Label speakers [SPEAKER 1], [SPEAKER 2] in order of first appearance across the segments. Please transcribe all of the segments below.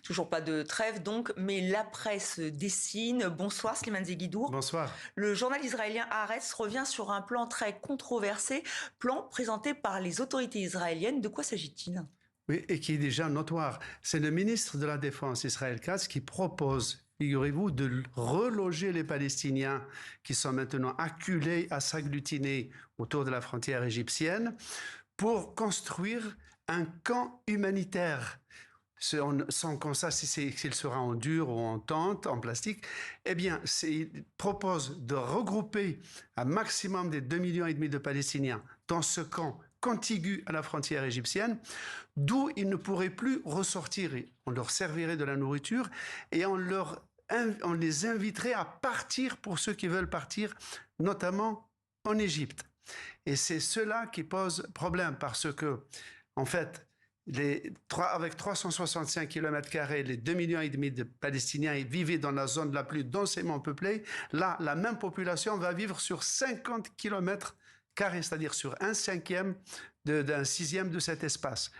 [SPEAKER 1] Toujours pas de trêve donc, mais la presse dessine. Bonsoir Slimane Zeguidour.
[SPEAKER 2] Bonsoir.
[SPEAKER 1] Le journal israélien Haaretz revient sur un plan très controversé, plan présenté par les autorités israéliennes. De quoi s'agit-il ?
[SPEAKER 2] Oui, et qui est déjà notoire. C'est le ministre de la Défense, Israël Katz, qui propose, figurez-vous, de reloger les Palestiniens qui sont maintenant acculés à s'agglutiner autour de la frontière égyptienne pour construire un camp humanitaire. Sans qu'on sache s'il sera en dur ou en tente, en plastique, eh bien, il propose de regrouper un maximum des 2,5 millions de Palestiniens dans ce camp contigu à la frontière égyptienne, d'où ils ne pourraient plus ressortir. On leur servirait de la nourriture et on les inviterait à partir pour ceux qui veulent partir, notamment en Égypte. Et c'est cela qui pose problème parce que, en fait, avec 365 km², les 2,5 millions de Palestiniens vivaient dans la zone la plus densément peuplée. Là, la même population va vivre sur 50 km², c'est-à-dire sur un cinquième d'un sixième de cet espace.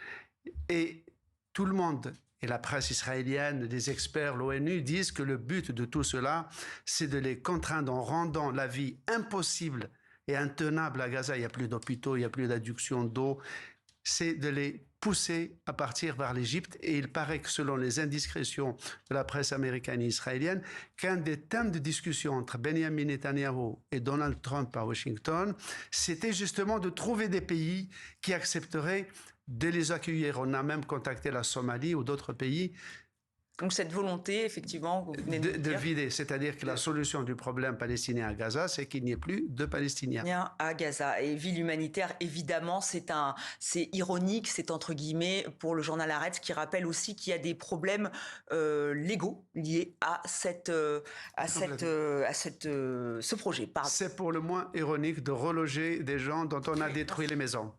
[SPEAKER 2] Et tout le monde, et la presse israélienne, les experts, l'ONU, disent que le but de tout cela, c'est de les contraindre en rendant la vie impossible et intenable à Gaza. Il n'y a plus d'hôpitaux, il n'y a plus d'adduction d'eau. C'est de les pousser à partir vers l'Égypte. Et il paraît que selon les indiscrétions de la presse américaine et israélienne, qu'un des thèmes de discussion entre Benjamin Netanyahu et Donald Trump à Washington, c'était justement de trouver des pays qui accepteraient de les accueillir. On a même contacté la Somalie ou d'autres pays.
[SPEAKER 1] Donc cette volonté, effectivement, vous venez
[SPEAKER 2] de vider, c'est-à-dire que la solution du problème palestinien à Gaza, c'est qu'il n'y ait plus de Palestiniens.
[SPEAKER 1] À Gaza. Et ville humanitaire, évidemment, c'est ironique, c'est entre guillemets pour le journal Haaretz qui rappelle aussi qu'il y a des problèmes légaux liés à ce projet.
[SPEAKER 2] C'est pour le moins ironique de reloger des gens dont on a détruit les maisons.